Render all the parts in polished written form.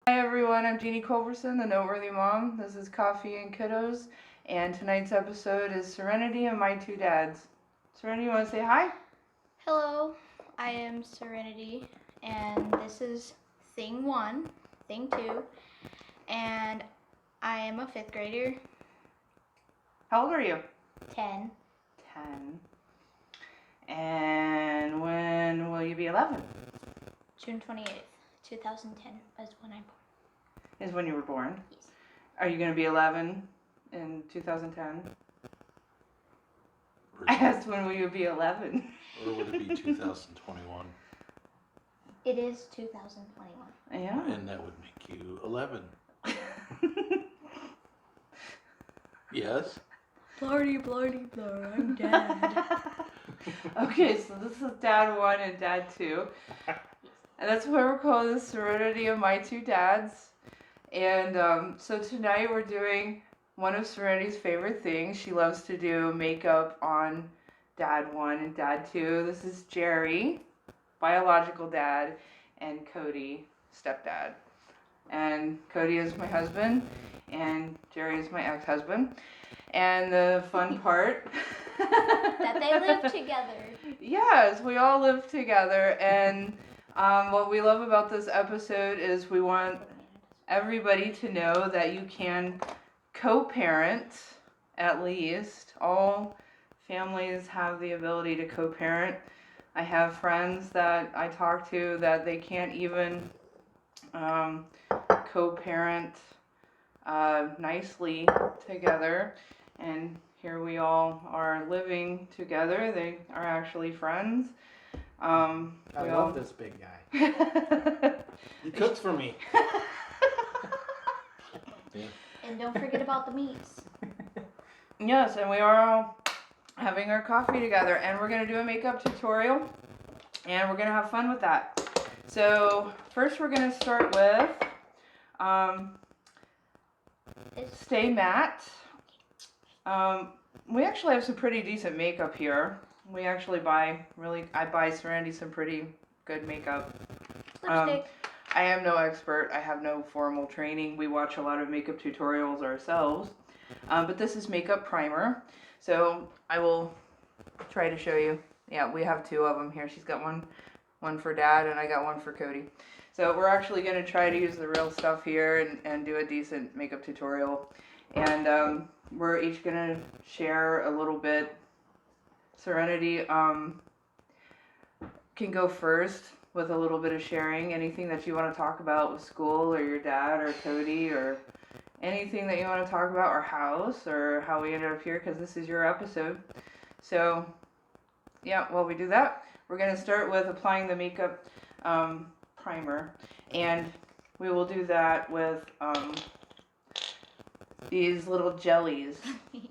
Hi everyone, I'm Jeannie Culberson, the Noteworthy Mom. This is Koffee and Kiddos, and tonight's episode is Serenity and My Two Dads. Serenity, you want to say hi? Hello, I am Serenity, and this is thing 1, thing 2, and I am a 5th grader, How old are you? 10, 10. And when will you be 11? June 28th, 2010 is when I'm born. Is when you were born. Yes. Are you going to be 11 in 2010? I asked when will you be 11? Or would it be 2021? It is 2021. Yeah. And that would make you 11. Yes? Blardy, I'm dead. Okay, so this is Dad 1 and Dad 2. And that's why we're calling this Serenity of My Two Dads. And so tonight we're doing one of Serenity's favorite things. She loves to do makeup on Dad 1 and Dad 2. This is Jerry, biological dad, and Cody, stepdad. And Cody is my husband, and Jerry is my ex-husband. And the fun part... That they live together. Yes, we all live together, and what we love about this episode is we want everybody to know that you can co-parent, at least. All families have the ability to co-parent. I have friends that I talk to that they can't even co-parent nicely together, and here we all are living together. They are actually friends. I love this big guy. He cooks for me. And don't forget about the meats. Yes, and we are all having our coffee together, and we're going to do a makeup tutorial, and we're going to have fun with that. So first we're going to start with Stay Matte. We actually have some pretty decent makeup here. We actually I buy Serenity some pretty good makeup. Lipstick. I am no expert. I have no formal training. We watch a lot of makeup tutorials ourselves. But this is makeup primer. So I will try to show you. Yeah, we have 2 of them here. She's got one for Dad, and I got one for Cody. So we're actually going to try to use the real stuff here and do a decent makeup tutorial. And we're each going to share a little bit. Serenity can go first with a little bit of sharing. Anything that you want to talk about with school or your dad or Cody, or anything that you want to talk about, our house or how we ended up here, because this is your episode. So yeah, while we do that, we're going to start with applying the makeup primer, and we will do that with these little jellies.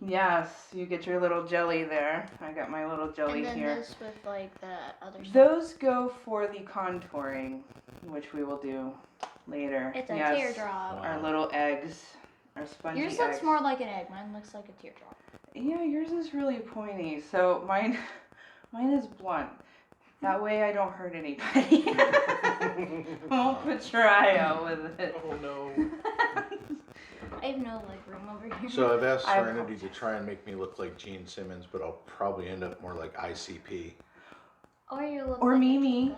Yes, you get your little jelly there. I got my little jelly and then here. this with like the other stuff. Those go for the contouring, which we will do later. It's a yes, teardrop. our little eggs, our spongy Yours eggs. looks more like an egg. Mine looks like a teardrop. Yeah, yours is really pointy. So mine is blunt. That way I don't hurt anybody. I won't put your eye out with it. Oh no. I have no leg room over here. So I've asked Serenity to try and make me look like Gene Simmons, but I'll probably end up more like ICP. Or you look Or like Mimi.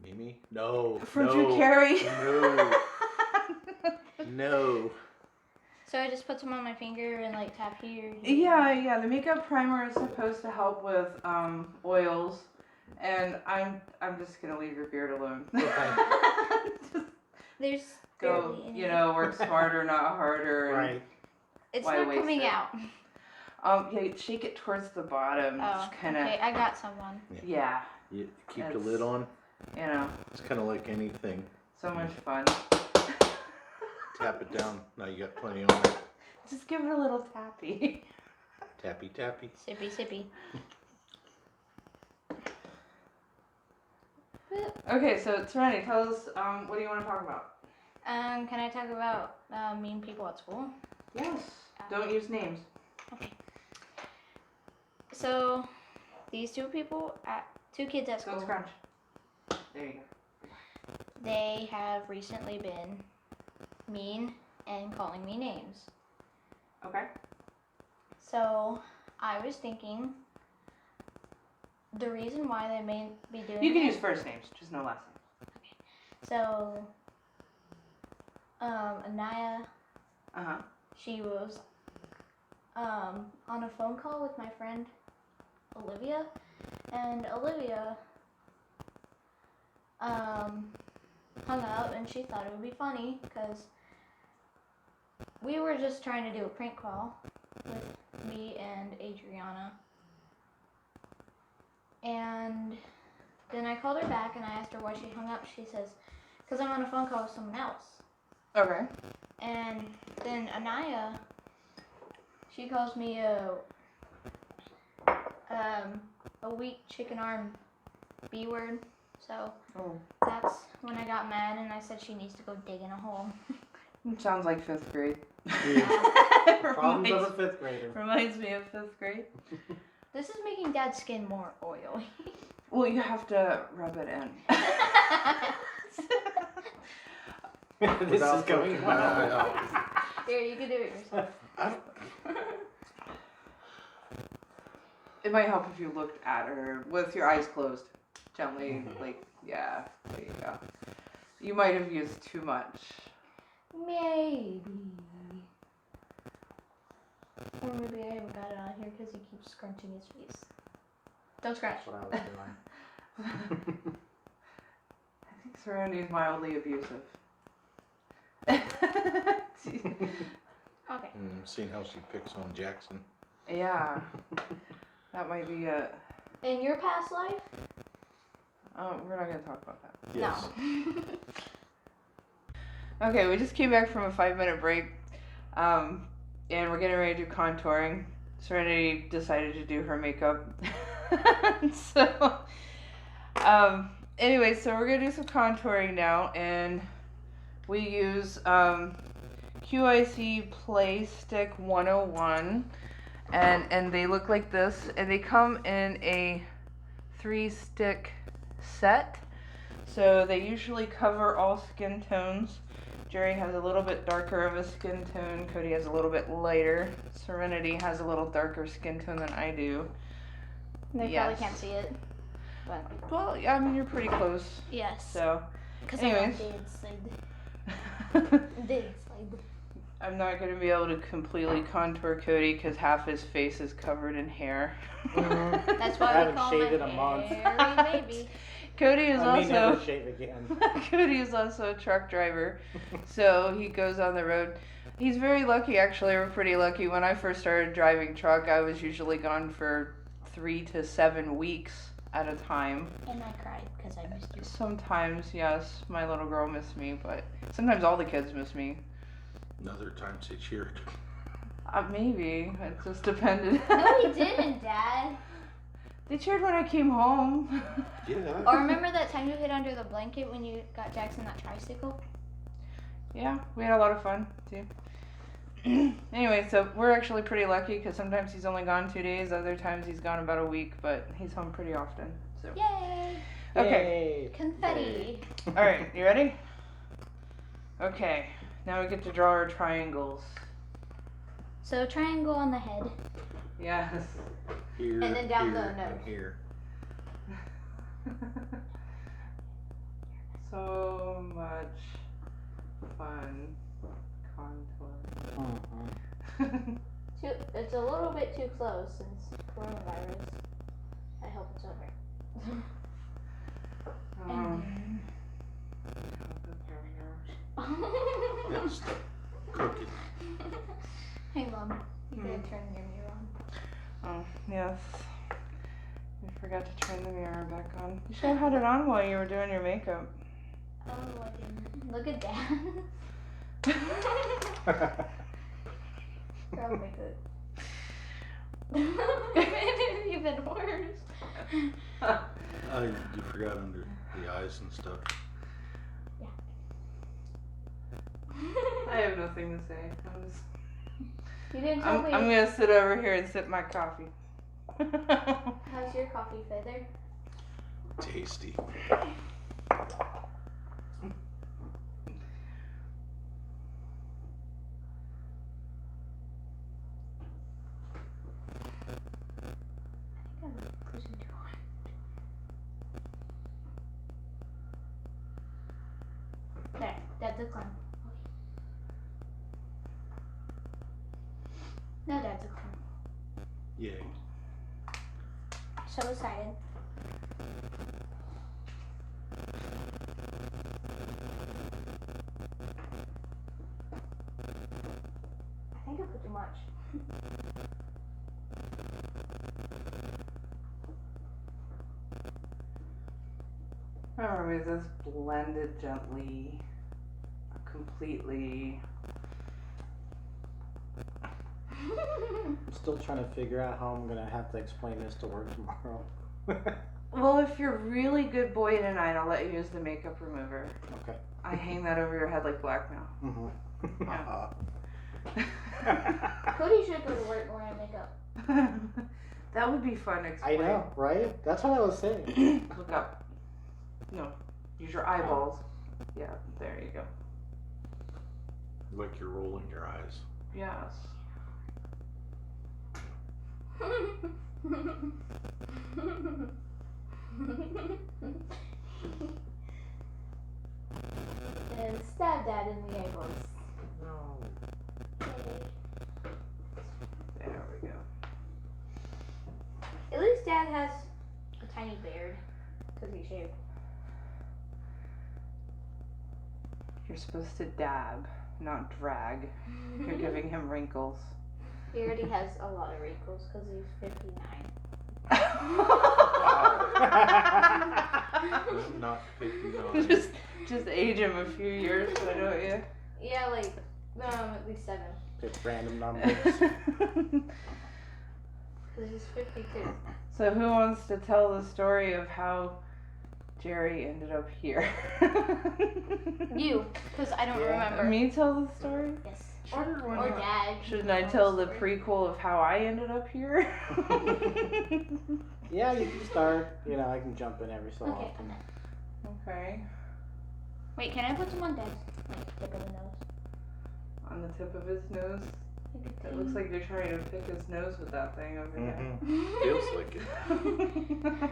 Mimi? No. From no, Drew Carey. No. No. So I just put some on my finger and like tap here. Yeah. The makeup primer is supposed to help with oils, and I'm just gonna leave your beard alone. Just There's go, barely any. you know, work smarter, not harder. And, Right. It's why not waste coming it? out. Yeah, shake it towards the bottom. Oh, Just kind of. okay. I got someone. Yeah, You keep the That's- lid on. you know, It's kind of like anything. so much fun. Tap it down. Now you got plenty on it. Just give it a little tappy. Tappy, tappy. Sippy, sippy. Okay, so Serenity, tell us, what do you want to talk about? Can I talk about mean people at school? Yes. Don't use names. Okay. So, these two kids at Don't school, scrunch. There you go. they have recently been mean and calling me names. Okay. So I was thinking the reason why they may be doing You can it- use first names, just no last names. So Anaya, she was on a phone call with my friend Olivia, and Olivia hung up, and she thought it would be funny because we were just trying to do a prank call with me and Adriana. And then I called her back and I asked her why she hung up. She says, because I'm on a phone call with someone else. Okay. And then Anaya, she calls me a weak chicken arm B word. So that's when I got mad and I said she needs to go dig in a hole. Sounds like 5th grade. Problems of a 5th grader. Reminds me of 5th grade. This is making Dad's skin more oily. Well, you have to rub it in. This Without is going looking well. at it. Here, you can do it yourself. It might help if you looked at her with your eyes closed. Gently, like, yeah, there you go. You might have used too much. Maybe. Or maybe I haven't got it on here because he keeps scrunching his face. Don't scratch. That's what I was doing. I think Serenity's mildly abusive. Okay. Seeing how she picks on Jackson. Yeah. That might be it. In your past life? Oh, we're not going to talk about that. Yes. No. Okay, we just came back from a 5-minute break. And we're getting ready to do contouring. Serenity decided to do her makeup. So, anyway, so we're going to do some contouring now. And we use QIC Play Stick 101. And they look like this. And they come in a 3-stick set. So they usually cover all skin tones. Jerry has a little bit darker of a skin tone. Cody has a little bit lighter. Serenity has a little darker skin tone than I do. They Yes. probably can't see it. But Well, yeah, I mean, you're pretty close. yes. So, Because anyways. Did slide. I'm not going to be able to completely contour Cody because half his face is covered in hair. That's I why we haven't call shaved him in a month. hairy baby. Cody is I may never also shave again. Cody is also a truck driver, so he goes on the road. He's very lucky, actually. We're pretty lucky. When I first started driving truck, I was usually gone for 3 to 7 weeks at a time. And I cried because I missed you. Sometimes, yes, my little girl missed me, but sometimes all the kids miss me. Another time they cheered. Maybe. It just depended. No, he didn't, Dad. They cheered when I came home. Yeah. Or remember that time you hid under the blanket when you got Jackson that tricycle? Yeah, we had a lot of fun, too. Anyway, so we're actually pretty lucky because sometimes he's only gone 2 days, other times he's gone about a week, but he's home pretty often. So Yay! okay, Yay. Confetti. all right, you ready? Okay, now we get to draw our triangles. So triangle on the head. Yes. Here, And then down here, the nose. and here. So much fun contour. It's a little bit too close since coronavirus. I hope it's over. Yes. Cookie. Hey, Mom. You gotta turn your mirror on. Oh, yes. I forgot to turn the mirror back on. You should have had it on while you were doing your makeup. Oh, I didn't. Look at Dad. Girl, make it. Maybe even worse. You forgot under the eyes and stuff. I have nothing to say. You didn't tell I'm me. gonna sit over here and sip my coffee. How's your coffee, Feather? a clown. No, Dad's a clown. Yay. So excited. I think I put too much. Remember, this blended gently, completely. I'm still trying to figure out how I'm gonna have to explain this to work tomorrow. Well, if you're really good boy tonight, I'll let you use the makeup remover. Okay. I hang that over your head like blackmail. Mm-hmm. Cody should go to work wearing makeup. That would be fun. I Explain. know, right? That's what I was saying. Look up. No, use your eyeballs. Yeah, there you go. Like you're rolling your eyes. Yes. And stab Dad in the eyeballs. No. There we go. At least Dad has a tiny beard because he shaved. You're supposed to dab, not drag. You're giving him wrinkles. He already has a lot of wrinkles because he's 59. Not 59. just age him a few years, why don't you? Yeah, like at least 7. Pick random numbers. Because he's 52. So who wants to tell the story of how Jerry ended up here? You, because I don't remember. Me tell the story? Yes. Sure, why Or not? Dad. Shouldn't I tell the prequel of how I ended up here? Yeah, you can start. You know, I can jump in every so Okay. often. Okay. Wait, can I put some on Dad's tip of the nose? On the tip of his nose? It looks like you're trying to pick his nose with that thing over there. Mm-hmm. Feels like it.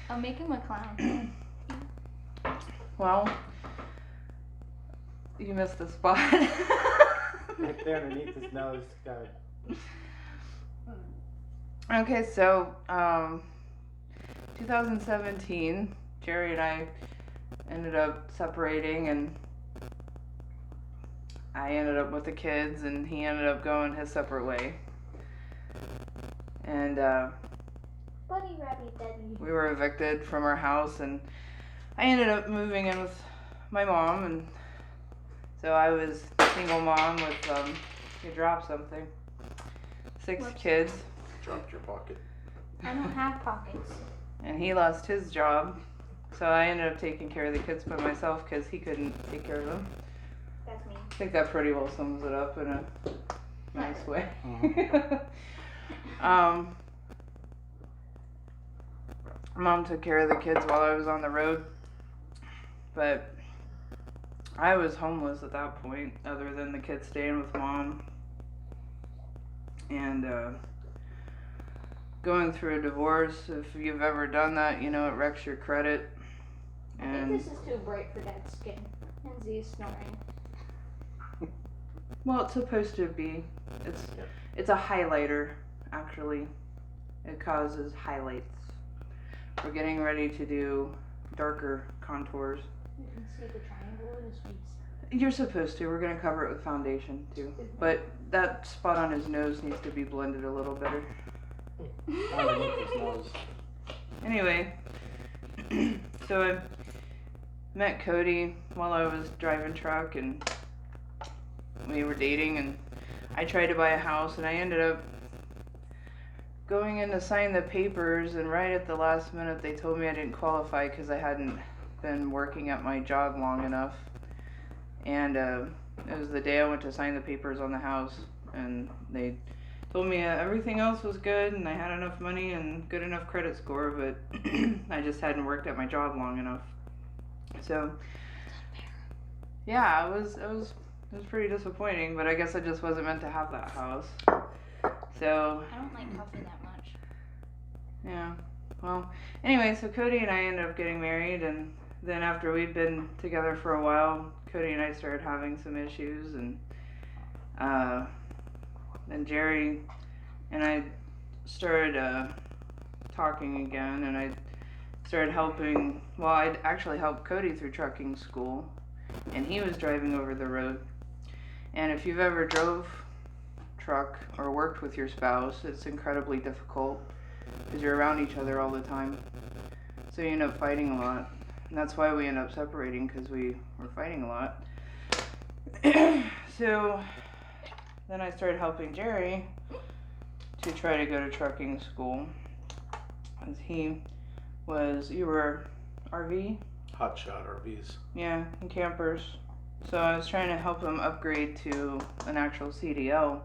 I'll make him a clown. Well, you missed the spot. Right there underneath his nose. Got it. Okay, so 2017, Jerry and I ended up separating, and I ended up with the kids, and he ended up going his separate way. And Bunny Rabbit Daddy. we were evicted from our house, and I ended up moving in with my mom, and so I was single mom with you dropped something. 6 Whoops. kids, Dropped your pocket. I don't have pockets. and he lost his job, so I ended up taking care of the kids by myself because he couldn't take care of them. That's me. I think that pretty well sums it up in a nice way. Mom took care of the kids while I was on the road, but I was homeless at that point, other than the kids staying with mom. And going through a divorce, if you've ever done that, you know it wrecks your credit. I And think this is too bright for Dad's skin. And Z is snoring. well, it's supposed to be. It's a highlighter, actually. It causes highlights. We're getting ready to do darker contours. You can see the triangle in his face. You're supposed to. We're gonna cover it with foundation too. But that spot on his nose needs to be blended a little better. Underneath his nose. Anyway, so I met Cody while I was driving truck, and we were dating, and I tried to buy a house, and I ended up going in to sign the papers, and right at the last minute they told me I didn't qualify because I hadn't been working at my job long enough. And it was the day I went to sign the papers on the house, and they told me everything else was good and I had enough money and good enough credit score, but I just hadn't worked at my job long enough. So yeah, it was pretty disappointing, but I guess I just wasn't meant to have that house. So I don't like coffee that much. yeah, well, anyway, so Cody and I ended up getting married, and then after we'd been together for a while, Cody and I started having some issues, and then Jerry and I started talking again, and I started helping. Well, I'd actually helped Cody through trucking school, and he was driving over the road. And if you've ever drove truck or worked with your spouse, it's incredibly difficult because you're around each other all the time. So you end up fighting a lot. And that's why we end up separating, because we were fighting a lot. So then I started helping Jerry to try to go to trucking school. As you were RV? Hotshot RVs. Yeah, and campers. So I was trying to help him upgrade to an actual CDL.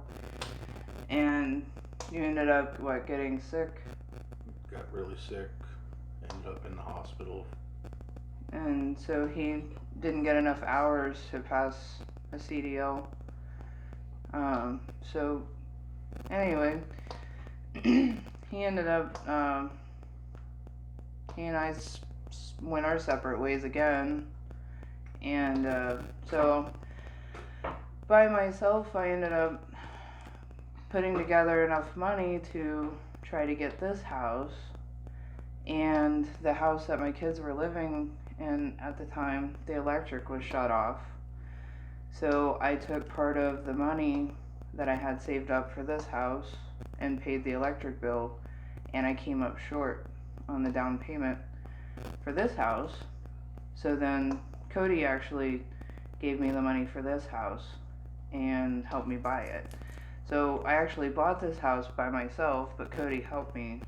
And you ended up, getting sick? Got really sick. Ended up in the hospital. And so he didn't get enough hours to pass a CDL. So anyway, he ended up, he and I went our separate ways again. And so by myself, I ended up putting together enough money to try to get this house. And the house that my kids were living in at the time, the electric was shut off. So I took part of the money that I had saved up for this house and paid the electric bill, and I came up short on the down payment for this house. So then Cody actually gave me the money for this house and helped me buy it. So I actually bought this house by myself, but Cody helped me.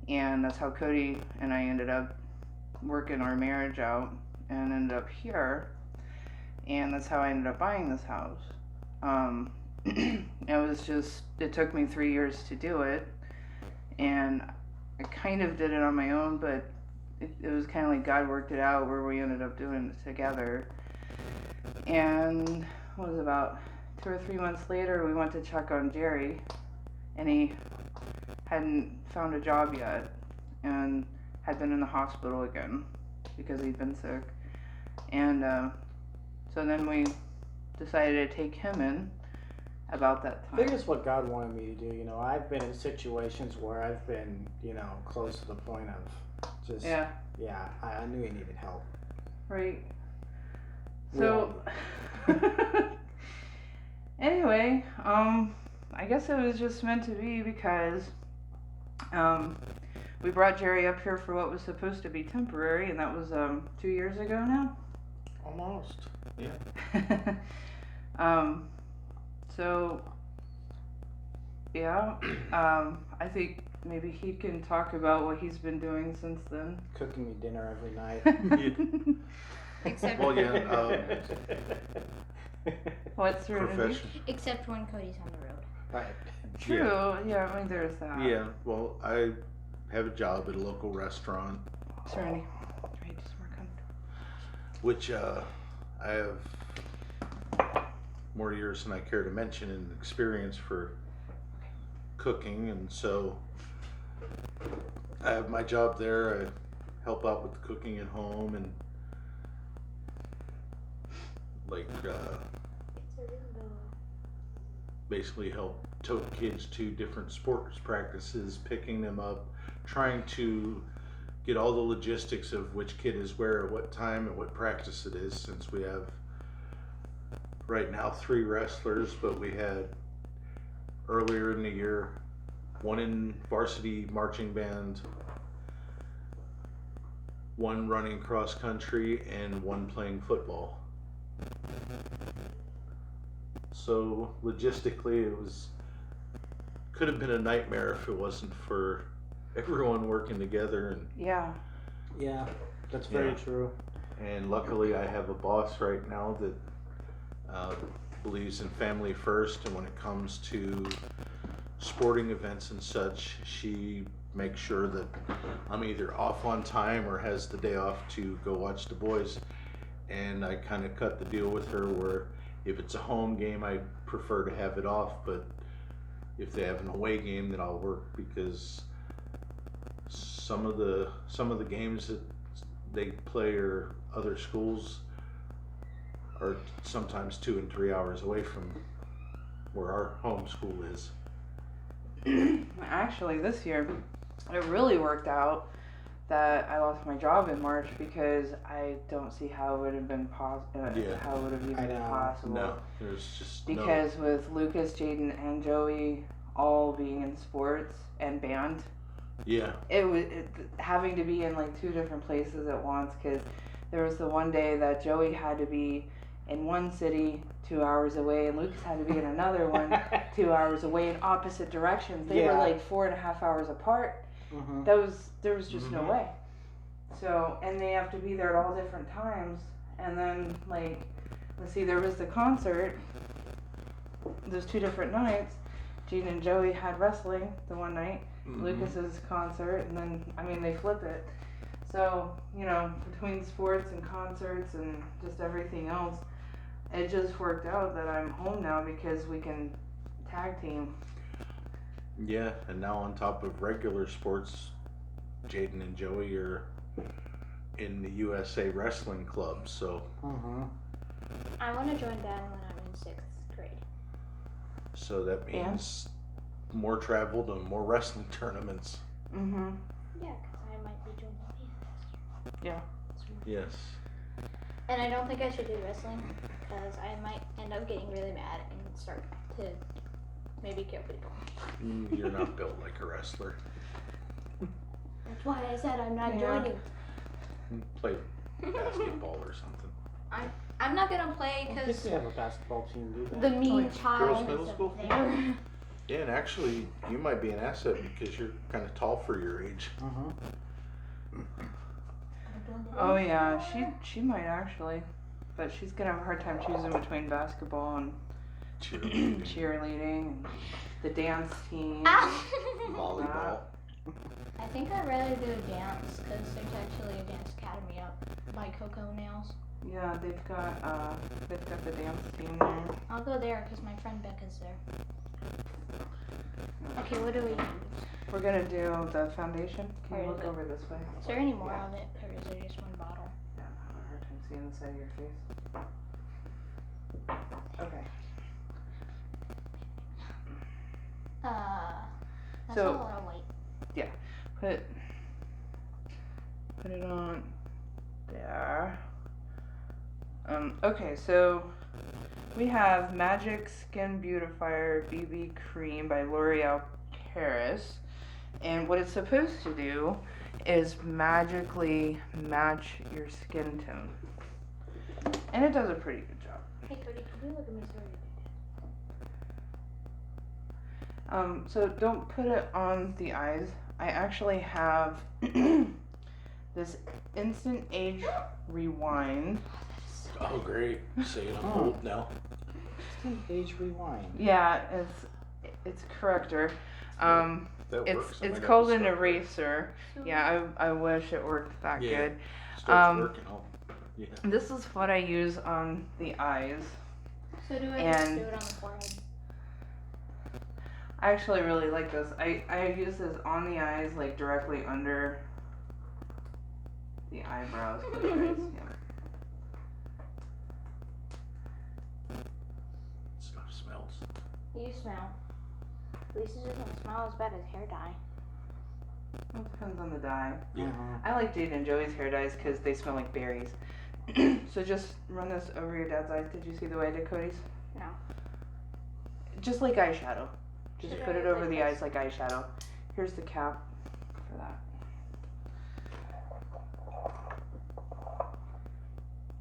And that's how Cody and I ended up working our marriage out and ended up here. And that's how I ended up buying this house. It took me 3 years to do it. And I kind of did it on my own, but it was kind of like God worked it out where we ended up doing it together. And what was it, about 2 or 3 months later, we went to check on Jerry, and he hadn't found a job yet and had been in the hospital again because he'd been sick. And so then we decided to take him in about that time. I think it's what God wanted me to do. You know, I've been in situations where I've been, close to the point of just, I knew he needed help. Right. So, anyway, I guess it was just meant to be because we brought Jerry up here for what was supposed to be temporary, and that was 2 years ago now. Almost. Yeah. So yeah, I think maybe he can talk about what he's been doing since then. Cooking me dinner every night. Except Well, What's your profession. except when Cody's on the road. Right. True. Yeah, I mean there's that. Yeah. Well, I have a job at a local restaurant, Serenity. Right, just more comfortable. which I have more years than I care to mention in experience for cooking, and so I have my job there. I help out with the cooking at home and basically help tote kids to different sports practices, picking them up, trying to get all the logistics of which kid is where at what time and what practice it is, since we have right now 3 wrestlers, but we had earlier in the year 1 in varsity marching band, 1 running cross country, and 1 playing football. So logistically it could have been a nightmare if it wasn't for everyone working together. And Yeah, that's very true. And luckily I have a boss right now that believes in family first, and when it comes to sporting events and such, she makes sure that I'm either off on time or has the day off to go watch the boys. And I kind of cut the deal with her where if it's a home game, I prefer to have it off, but if they have an away game, then I'll work, because some of the games that they play or other schools are sometimes 2 and 3 hours away from where our home school is. Actually, this year, it really worked out that I lost my job in March because I don't see how it would have been how it would have even been possible. No, there's just because with Lucas, Jaden, and Joey all being in sports and band, it was having to be in like 2 different places at once. Because there was the one day that Joey had to be in one city 2 hours away, and Lucas had to be in another one 2 hours away in opposite directions. They were like 4.5 hours apart. Mm-hmm. There was just no way. So, and they have to be there at all different times. And then, like, let's see, there was the concert. Those 2 different nights. Gene and Joey had wrestling the one night. Lucas's concert, and then, I mean, they flip it. So, you know, between sports and concerts and just everything else, it just worked out that I'm home now because we can tag team. Yeah, and now on top of regular sports, Jaden and Joey are in the USA Wrestling Club, so. I want to join band when I'm in 6th grade. So that means more travel to more wrestling tournaments. Yeah, because I might be joining band. Yeah. Yes. And I don't think I should do wrestling because I might end up getting really mad and start to maybe kill people. You're not built like a wrestler. That's why I said I'm not joining. Play basketball or something. I'm not gonna play I think because we have a basketball team do that. the mean child Girls' middle is school? there. Yeah, and actually, you might be an asset because you're kind of tall for your age. Oh yeah, she might actually, but she's gonna have a hard time choosing between basketball and cheerleading and the dance team. Volleyball. I think I'd rather do a dance because there's actually a dance academy up by Coco Nails. Yeah, they've got the dance team there. I'll go there because my friend Becca's there. Okay, what do we use? We're gonna do the foundation. Can you Where is look it? over this way? Is there any more of it, or is there just one bottle? Yeah, I'm having a hard time seeing the side of your face. Okay. That's So- a lot of weight. Put it on there. Okay, so we have Magic Skin Beautifier BB Cream by L'Oreal Paris. And what it's supposed to do is magically match your skin tone. And it does a pretty good job. Hey Cody, can you look at me so So don't put it on the eyes. I actually have this Instant Age Rewind. Oh, great. Say it on hold now. Age rewind. Yeah, it's corrector. That works. I It's might called have an to start with it. eraser. Yeah, I wish it worked that Yeah. good. Starts working. Yeah. This is what I use on the eyes. So do I just And- do it on the forehead? I actually really like this. I use this on the eyes, like directly under the eyebrows. For the eyes. Yeah. Stuff smells. You smell. At least it doesn't smell as bad as hair dye. It depends on the dye. Yeah. I like Jade and Joey's hair dyes because they smell like berries. So just run this over your dad's eyes. Did you see the way I did Cody's? No. Just like eyeshadow. Just Should put I it over like the this? eyes like eyeshadow. Here's the cap for that.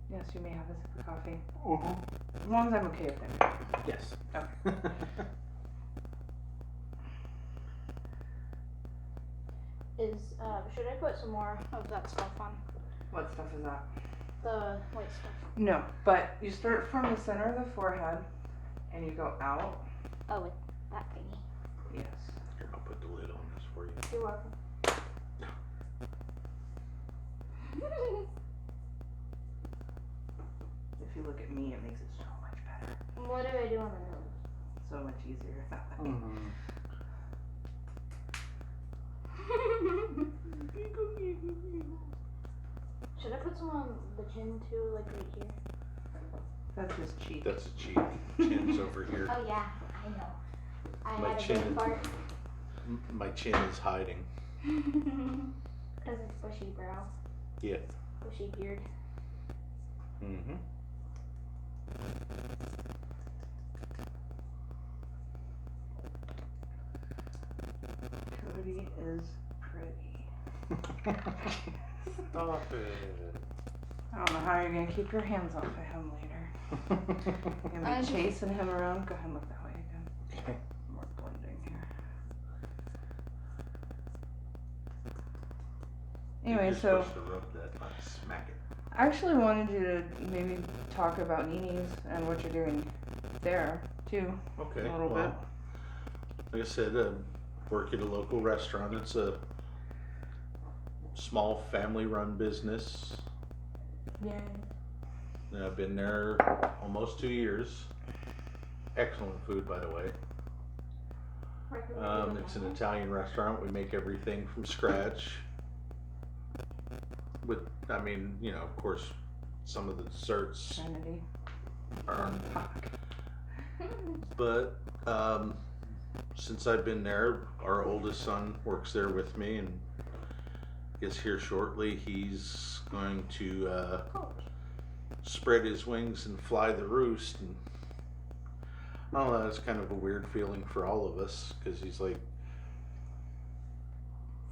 Yes, you may have a sip of coffee. As long as I'm okay with it. Yes. Should I put some more of that stuff on? What stuff is that? The white stuff. No, but you start from the center of the forehead and you go out. Oh, with that thingy. Yes. Here, I'll put the lid on this for you. You're welcome. If you look at me, it makes it so much better. What do I do on the nose? So much easier that way. Should Should I put some on the chin too, like right here? That's his cheek. That's a cheek. Chin's over here. Oh yeah, I know. I My had a chin good is- fart. My chin is hiding. Because it's bushy brow. Yeah. Bushy beard. Mm-hmm. Cody is pretty. Stop it. I don't know how you're gonna keep your hands off of him later. You're gonna be chasing him around. Go ahead and look that way again. Okay. More blending here. Anyway, You're so supposed to rub that, not smack it. I actually wanted you to maybe talk about Nini's and what you're doing there too. Okay. A little Like I said, work at a local restaurant. It's a small family-run business. bit. And I've been there almost 2 years. Excellent food, by the way. It's an Italian restaurant. We make everything from scratch. With, I mean, you know, of course, some of the desserts Serenity. are, but since I've been there, our oldest son works there with me, and is here shortly. He's going to spread his wings and fly the roost, and I don't know, it's kind of a weird feeling for all of us, because he's like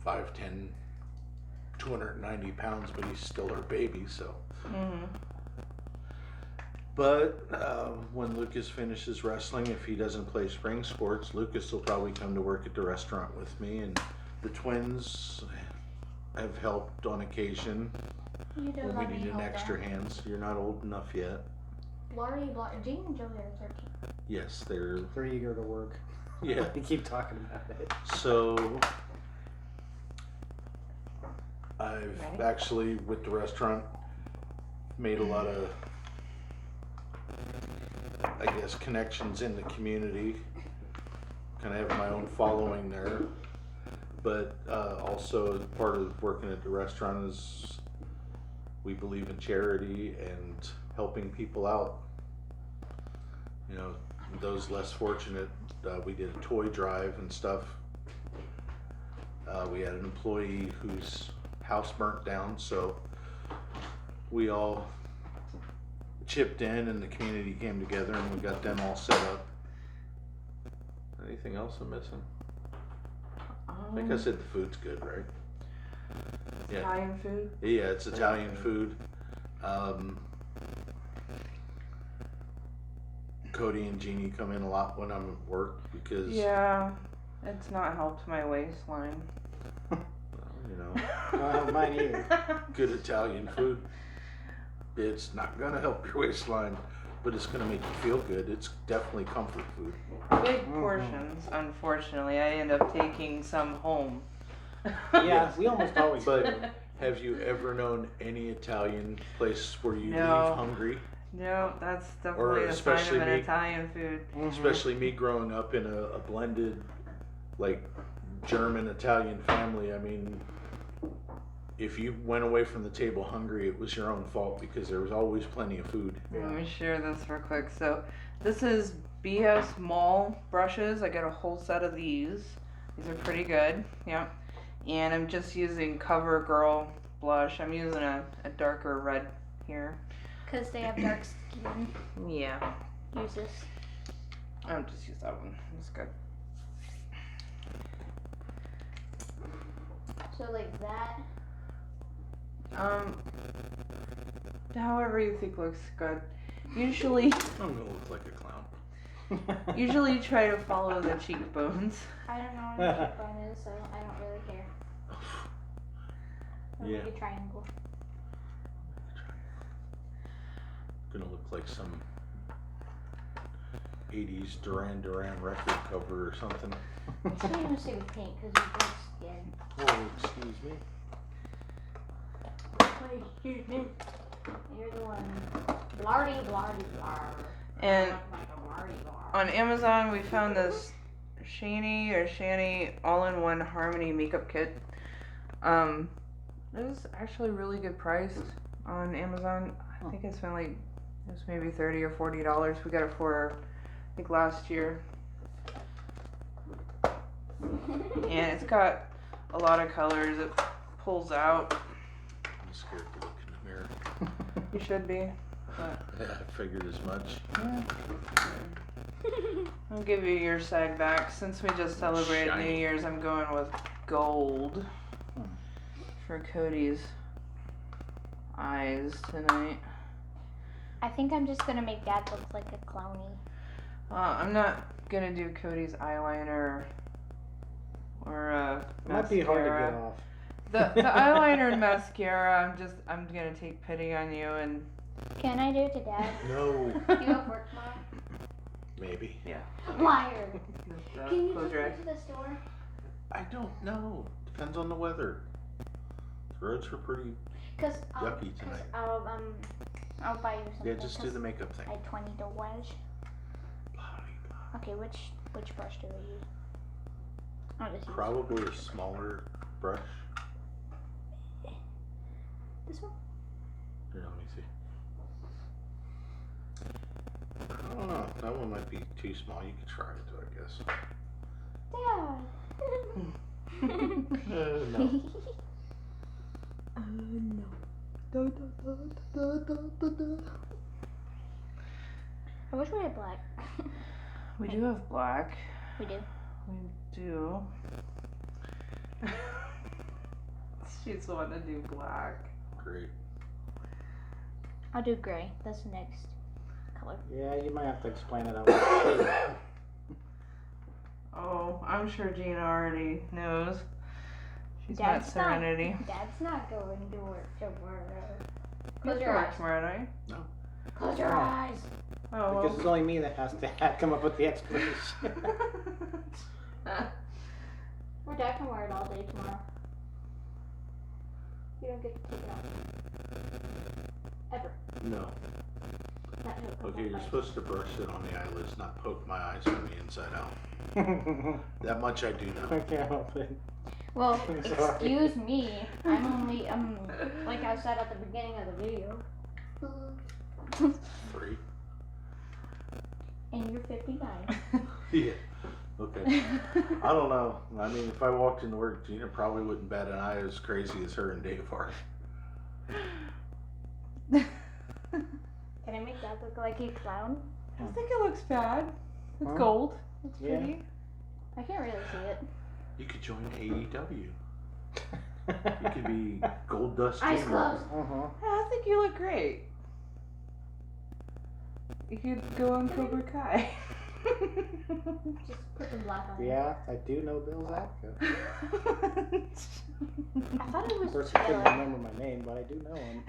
5'10", 290 pounds, but he's still our baby, so. Mm-hmm. But when Lucas finishes wrestling, if he doesn't play spring sports, Lucas will probably come to work at the restaurant with me, and the twins have helped on occasion You don't when we let me needed hold extra them. hands. You're not old enough yet. Laurie, Jane and Joey are 13. Yes, they're, They're eager to work. yeah. They keep talking about it. So I've Ready? actually, with the restaurant, made a lot of, I guess, connections in the community. Kind of have my own following there. But also, part of working at the restaurant is we believe in charity and helping people out. You know, those less fortunate. We did a toy drive and stuff. We had an employee whose house burnt down, so we all chipped in and the community came together and we got them all set up. Anything else I'm missing? I think I said the food's good, right? Yeah. Italian food. Yeah, it's Italian food. Cody and Jeannie come in a lot when I'm at work because, Yeah, it's not helped my waistline. you know, Mine either. good Italian food. It's not gonna help your waistline, but it's gonna make you feel good. It's definitely comfort food. Big portions, unfortunately. I end up taking some home. Yeah, we almost always do. But have you ever known any Italian place where you No. leave hungry? No, that's definitely a sign of especially an me. Italian food. Especially me growing up in a blended, like, German Italian family. I mean, if you went away from the table hungry, it was your own fault because there was always plenty of food. Let me share this real quick. So, this is BS Mall brushes. I got a whole set of these. These are pretty good. Yep. And I'm just using CoverGirl blush. I'm using a darker red here. Because they have dark skin. Yeah. Use this. I'll just use that one. It's good. So like that. However you think looks good. Usually, I'm gonna look like a clown. usually try to follow the cheekbones. I don't know what a cheekbone is, so I don't really care. Or Yeah. make a triangle. Gonna look like some 80s Duran Duran record cover or something. I shouldn't even say with paint because you dark skin. Oh, excuse me. Wait, excuse me. You're the one. Blardy, blardy, blar. And Like a blardy, blar. on Amazon, we found this Shani all-in-one Harmony makeup kit. It was actually really good priced. on Amazon. I think I spent like, it was maybe $30 or $40. We got it for, I think, last year. And it's got a lot of colors. It pulls out. I'm scared to look in the mirror. You should be. But Yeah, I figured as much. yeah. I'll give you your sag back. Since we just celebrated Shiny. New Year's, I'm going with gold for Cody's eyes tonight. I think I'm just gonna make Dad look like a clowny. I'm not gonna do Cody's eyeliner or Might be hard to get mascara. off. The eyeliner and mascara, I'm gonna take pity on you and Can I do it to Dad? No. Do you have work tomorrow? Maybe. Liar. just, Can you close just your go eyes. to the store? I don't know. Depends on the weather. The roads were pretty Cause yucky tonight. I'll buy you something. Yeah, just do 'cause the makeup thing. I had 20 to wedge. Blah, blah. Okay, which brush do I use? I'll just use Probably a smaller brush. this one. Here, let me see. I don't know. That one might be too small. You could try it though, I guess. Dad. No. I wish we had black. We do have black. We do. We do. She's wanting to do black. Great. I'll do gray. That's the next color. Yeah, you might have to explain it out. Oh, I'm sure Gina already knows. She's Dad's met Serenity. Dad's not going to work tomorrow. You Close have to your work eyes. tomorrow night. Close your eyes. Oh, Because it's only me that has to come up with the explanation. Or Dad can wear it all day tomorrow. You don't get to take it off. Ever. No. Okay, you're supposed to brush it on the eyelids, not poke my eyes from the inside out. That much I do I know. can't help it. Well, Sorry. excuse me. I'm like I said at the beginning of the video. 3. And you're 59. Yeah. Okay. I don't know. I mean, if I walked into work, Gina probably wouldn't bat an eye as crazy as her and Dave are. Can I make Dad look like a clown? I don't think it looks bad. It's Huh? gold. It's Yeah. pretty. I can't really see it. You could join AEW. You could be Gold Dust Eyes Gamer. closed. Uh-huh. I think you look great. You could go on Cobra Kai. Just put some black on. Yeah, I do know Bill Zabka. I thought it Of was course, I couldn't yellow. remember my name, but I do know him.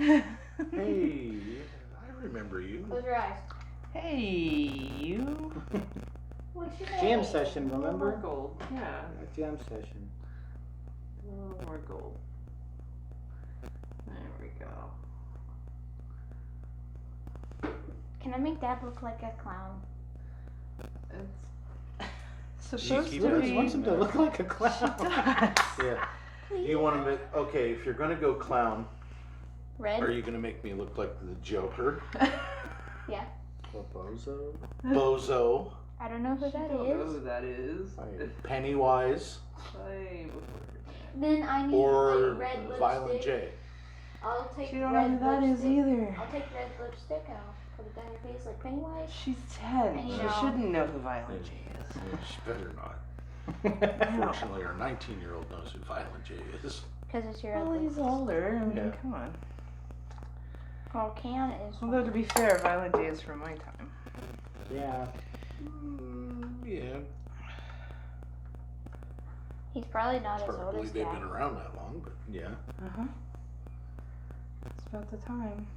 Hey, I remember you. Close your eyes. Hey, you. What's your name? Jam session, A little more remember? gold. Yeah. Jam session. A little more gold. There we go. Can I make Dad look like a clown? It's You supposed keep to it- be. He wants him to look like a clown. Yeah. You want to make, okay, if you're going to go clown, Red? are you going to make me look like the Joker? Yeah. Or Bozo. Bozo? I don't know who I that don't know is. who that is. Pennywise? Play before Then I need Or like red lipstick. Violent J? I'll take She don't red know who that is lipstick. either. I'll take red lipstick and I'll put it down your face like Pennywise. She's 10. And you She know- shouldn't know who Violent J is. She better not. No. Fortunately, our 19-year-old knows who Violent J is. Because it's your Well, ugly. he's older. I mean, Yeah. come on. Well, Can is. Although, to be fair, Violent J is from my time. Yeah. Yeah. He's probably not It's as hard to old believe as they've Dad. been around that long, but yeah. Uh-huh. It's about the time.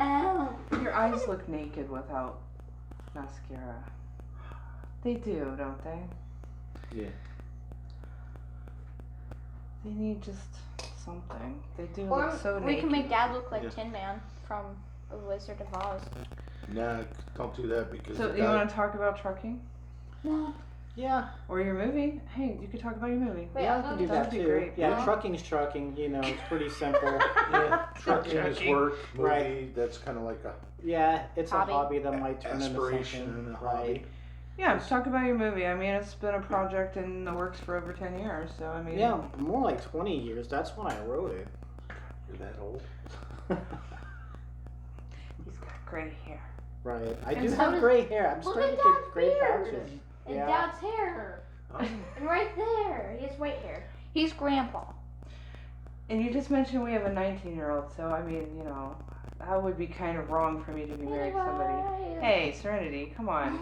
Oh. Your eyes look naked without mascara. They do, don't they? Yeah. They need just something. They do Or look so we naked. can make Dad look like Yeah. Tin Man from The Wizard of Oz. Nah, don't do that because So, the you guy, want to talk about trucking? No. Yeah. Or your movie. Hey, you could talk about your movie. Wait, Yeah, I can do that That'd be too. great. Yeah, Huh? trucking's trucking. You know, it's pretty simple. Yeah, trucking is work, movie. Right. That's kind of like a Yeah, it's Hobby. a hobby that might turn into aspiration something. and a Right. hobby. Yeah, talk about your movie. I mean, it's been a project in the works for over 10 years, so I mean. Yeah, more like 20 years. That's when I wrote it. You're that old. He's got gray hair. Right. I And do so have does- gray hair. I'm Look starting at to get Dad's gray beard. patches. And Yeah. Dad's hair. Oh. And right there, he has white hair. He's Grandpa. And you just mentioned we have a 19-year-old, so I mean, you know, that would be kind of wrong for me to be married to somebody. Hey, Serenity, come on.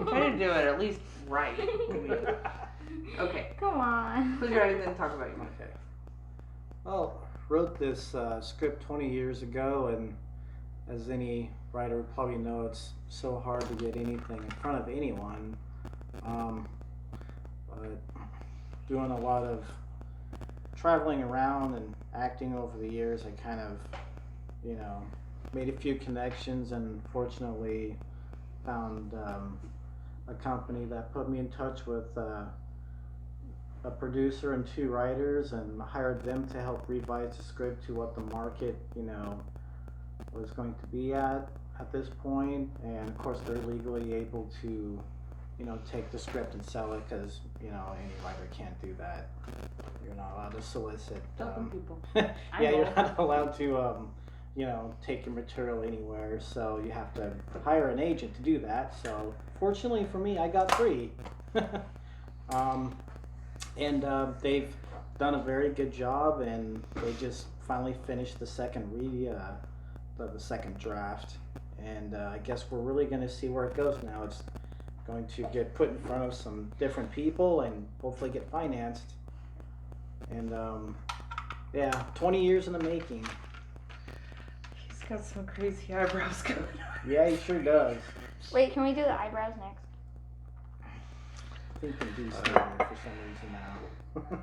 Try to do it at least right. I mean, okay, Come on. close your eyes and talk about your movie. Okay. Well, wrote this script 20 years ago, and as any writer would probably know, it's so hard to get anything in front of anyone. But doing a lot of traveling around and acting over the years, I kind of, you know, made a few connections, and fortunately found a company that put me in touch with a producer and 2 writers, and hired them to help revise the script to what the market, you know, was going to be at this point. And of course they're legally able to, you know, take the script and sell it, because, you know, any writer can't do that. You're not allowed to solicit. People. Yeah, I you're know. not allowed to, you know, take your material anywhere, so you have to hire an agent to do that. So fortunately for me, I got 3. And they've done a very good job, and they just finally finished the second the second draft. And I guess we're really going to see where it goes now. It's going to get put in front of some different people and hopefully get financed. And yeah, 20 years in the making. He's got some crazy eyebrows going on. Yeah, he sure does. Wait, can we do the eyebrows next? I think he can do something for some reason now.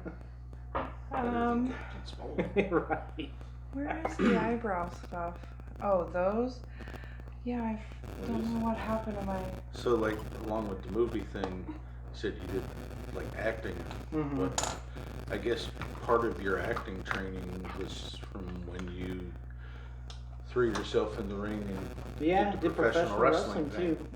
It's small. Right. Where is the eyebrow stuff? Oh, those? Yeah, I don't know what happened to my. So, like, along with the movie thing, you said you did like acting. Mm-hmm. But I guess part of your acting training was from when you threw yourself in the ring and Yeah, did the did professional wrestling thing. too.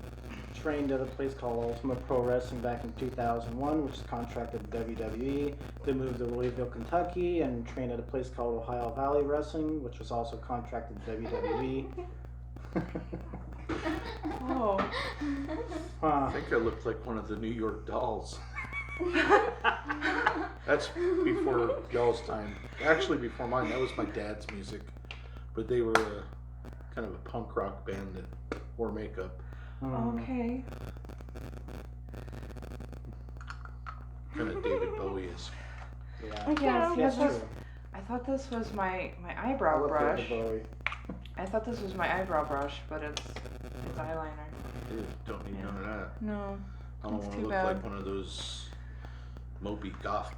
Trained at a place called Ultimate Pro Wrestling back in 2001, which is contracted with WWE. Then moved to Louisville, Kentucky, and trained at a place called Ohio Valley Wrestling, which was also contracted with WWE. Oh. I think I looked like one of the New York Dolls. That's before y'all's time. Actually, before mine. That was my dad's music. But they were kind of a punk rock band that wore makeup. Okay. Kind of David Bowie is. Yeah, Yes, that's yes, true. I thought this was my I eyebrow love brush. David Bowie. I thought this was my eyebrow brush, but it's eyeliner. Ew, don't need none of that. No. I don't That's want to too look bad. like one of those mopey goth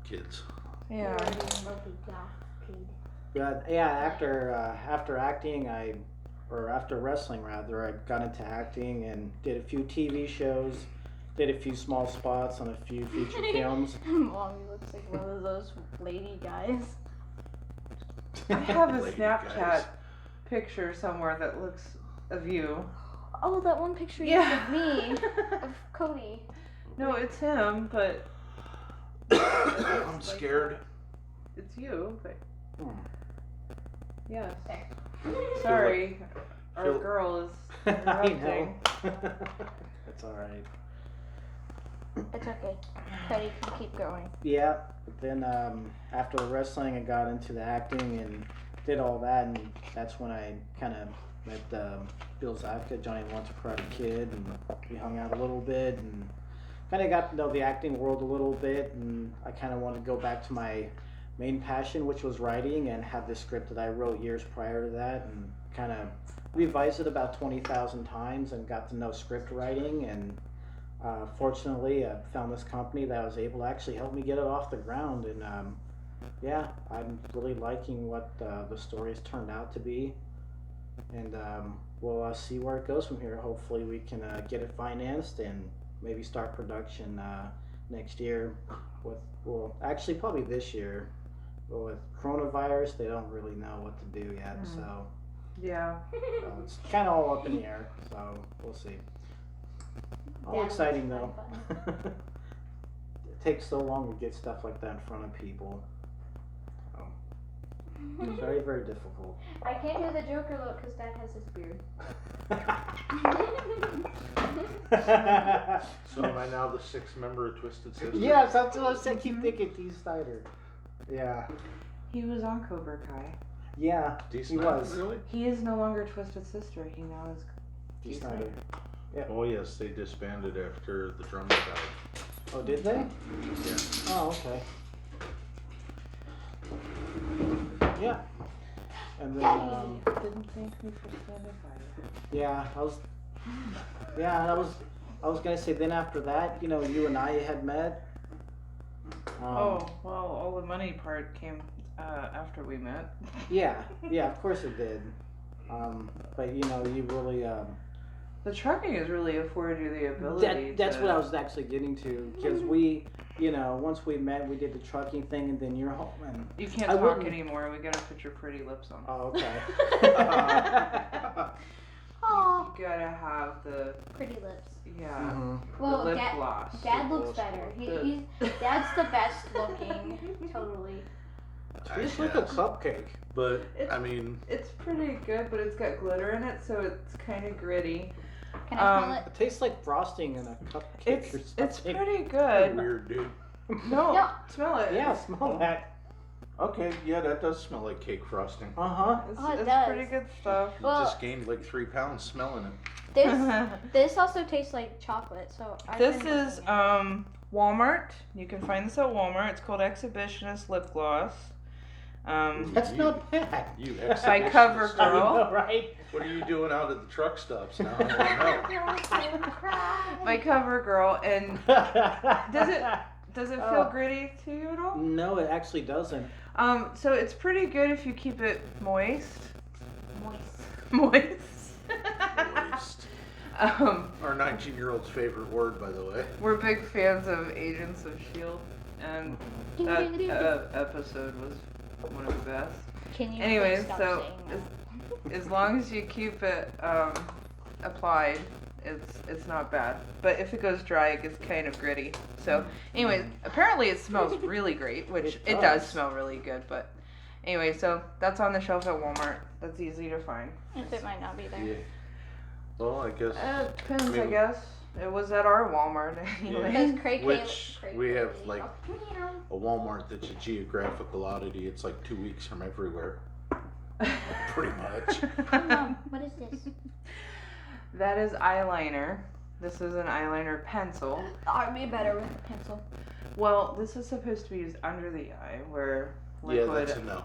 kids. Yeah. But yeah, after acting, after wrestling rather, I got into acting and did a few TV shows, did a few small spots on a few feature films. Mommy looks like one of those lady guys. I have a Lady Snapchat guys. picture somewhere that looks of you. Oh, that one picture you Yeah. of me, of Cody. No, it's him, but I'm scared. it's you. But Hmm. yes. There. Sorry, our feel- girl is I know. interrupting. That's alright. It's okay. Cody can keep going. Yeah, but then after the wrestling, I got into the acting and did all that, and that's when I kind of met Bill Zafka, Johnny Wants a Karate Kid, and we hung out a little bit and kind of got to know the acting world a little bit, and I kind of wanted to go back to my main passion, which was writing, and had this script that I wrote years prior to that, and kind of revised it about 20,000 times and got to know script writing. And fortunately, I found this company that was able to actually help me get it off the ground. And yeah, I'm really liking what the story has turned out to be. And we'll see where it goes from here. Hopefully we can get it financed and maybe start production next year. Actually probably this year. But with coronavirus, they don't really know what to do yet. So Yeah. it's kind of all up in the air. So we'll see. All That exciting was though. It takes so long to get stuff like that in front of people. It's very, very difficult. I can't do the Joker look because Dad has his beard. So am I now the sixth member of Twisted Sisters? Yes, that's what I keep thinking, T. Snyder. Yeah. He was on Cobra Kai. Yeah, D. he Snyder, was. really? He is no longer Twisted Sister. He now is T. Snyder. Oh yes, they disbanded after the drummer died. Oh, did they? Yeah. Oh, okay. Yeah. And then, Didn't thank me for standing by you. yeah, I was gonna say, then after that, you know, you and I had met. Oh, well, all the money part came after we met. Yeah, of course it did. But you know, you really, The trucking has really afforded you the ability that's to... what I was actually getting to, because we, you know, once we met, we did the trucking thing, and then you're home, and You can't I talk wouldn't- anymore. We gotta put your pretty lips on. oh, okay. Aw, You gotta have the... pretty lips. Yeah. Mhm. Well, the lip Dad, gloss. Dad The looks gloss better. gloss. Dad's the best looking. Totally. I It's like a guess. cupcake. But It's- I mean, It's pretty good, but it's got glitter in it, so it's kind of gritty. Can I smell Um, it? It tastes like frosting in a cupcake or It's something. pretty good. weird dude. No, No. smell it. Yeah, smell that. Okay, yeah, that does smell like cake frosting. Uh-huh. It's, Oh, it it's does. pretty good stuff. You Well- just gained like 3 pounds smelling it. This also tastes like chocolate. So This is Walmart. You can find this at Walmart. It's called Exhibitionist Lip Gloss. That's not bad. You By exhibitionist. CoverGirl. I know, right? What are you doing out at the truck stops now? I don't know. My CoverGirl, and does it feel gritty to you at all? No, it actually doesn't. So it's pretty good if you keep it moist. moist. Moist. Moist. Our 19-year-old's favorite word, by the way. We're big fans of Agents of S.H.I.E.L.D. and that episode was one of the best. Can you Anyways, please stop so saying that? as long as you keep it applied, it's not bad. But if it goes dry, it gets kind of gritty. So, anyways, apparently it smells really great, which it does smell really good. But anyway, so that's on the shelf at Walmart. That's easy to find. If it might not be there. Yeah. Well, I guess. It depends, I mean- guess. It was at our Walmart anyway. Because Craig Which Craig we have, Craig- like, a Walmart that's a geographical oddity. It's like 2 weeks from everywhere. Pretty much. Mom, what is this? That is eyeliner. This is an eyeliner pencil. I'd be better with a pencil. Well, this is supposed to be used under the eye, where Yeah, liquid. that's a no.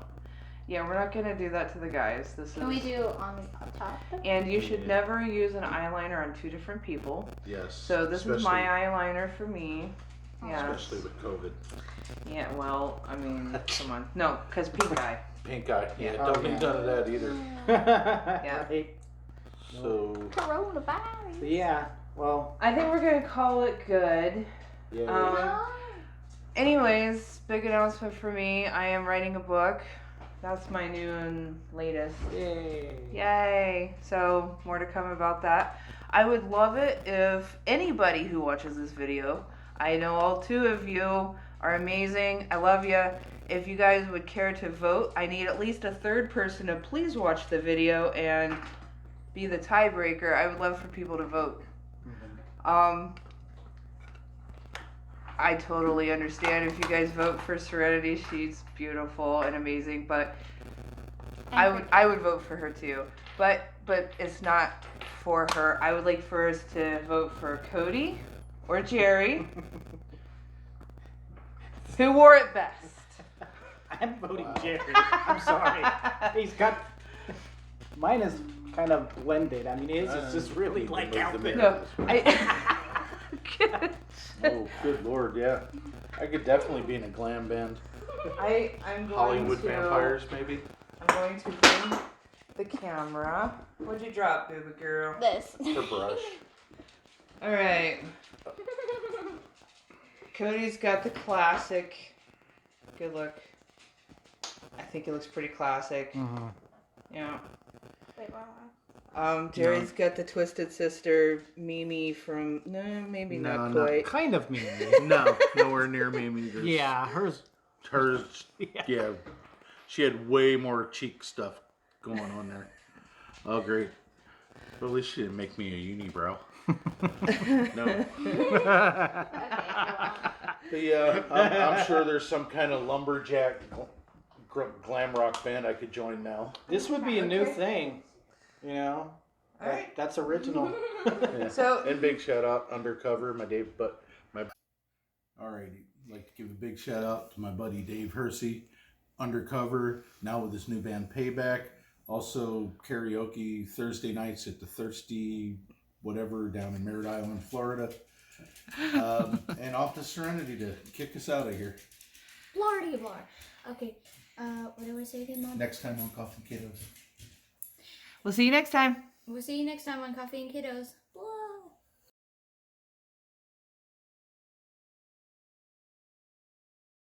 Yeah, we're not gonna do that to the guys. This Can is. we do on top? And you should Yeah. never use an eyeliner on 2 different people. Yes. So this is my eyeliner for me. Yeah. Especially with COVID. Yeah. Well, I mean, come on. No, cause pink eye. Pink eye. Yeah, Oh, don't yeah. need none of that either. Yeah. Right. So, Coronavirus. Yeah. Well, I think we're gonna call it good. yeah. Anyways, big announcement for me. I am writing a book. That's my new and latest. yay. Yay! So, more to come about that. I would love it if anybody who watches this video, I know all 2 of you are amazing. I love you. If you guys would care to vote, I need at least a 3rd person to please watch the video and be the tiebreaker. I would love for people to vote. I totally understand if you guys vote for Serenity. She's beautiful and amazing, but I would vote for her too. But it's not for her. I would like for us to vote for Cody or Jerry. Who wore it best? I'm voting Jerry. I'm sorry. He's got. Mine is kind of blended. I mean, his is just really Need to like move the outfit. No, mirrors. I Oh, good lord, yeah. I could definitely be in a glam band. I'm going Hollywood to vampires, maybe? I'm going to bring the camera. What'd you drop, baby girl? This. For brush. All right. Cody's got the classic. Good look. I think it looks pretty classic. Mm-hmm. Yeah. Wait, wow. Jerry's got the Twisted Sister Mimi from maybe No, not not quite. Kind of me. No, nowhere near Mimi. There's- Yeah, hers. Hers, yeah. She had way more cheek stuff going on there. Oh, great. Well, at least she didn't make me a unibrow. No. Okay, go on. But yeah, I'm sure there's some kind of lumberjack glam rock band I could join now. This would be a new thing, you know. Alright. That's original. Yeah. So- and big shout out Undercover, my Dave, but my. All right, I'd like to give a big shout out to my buddy Dave Hersey, Undercover, now with his new band Payback. Also karaoke Thursday nights at the Thirsty whatever down in Merritt Island, Florida. And off to Serenity to kick us out of here. Blardy blar. Okay. What do I say again, Mom? Next time on Coffee Kiddos. We'll see you next time. We'll see you next time on Coffee and Kiddos.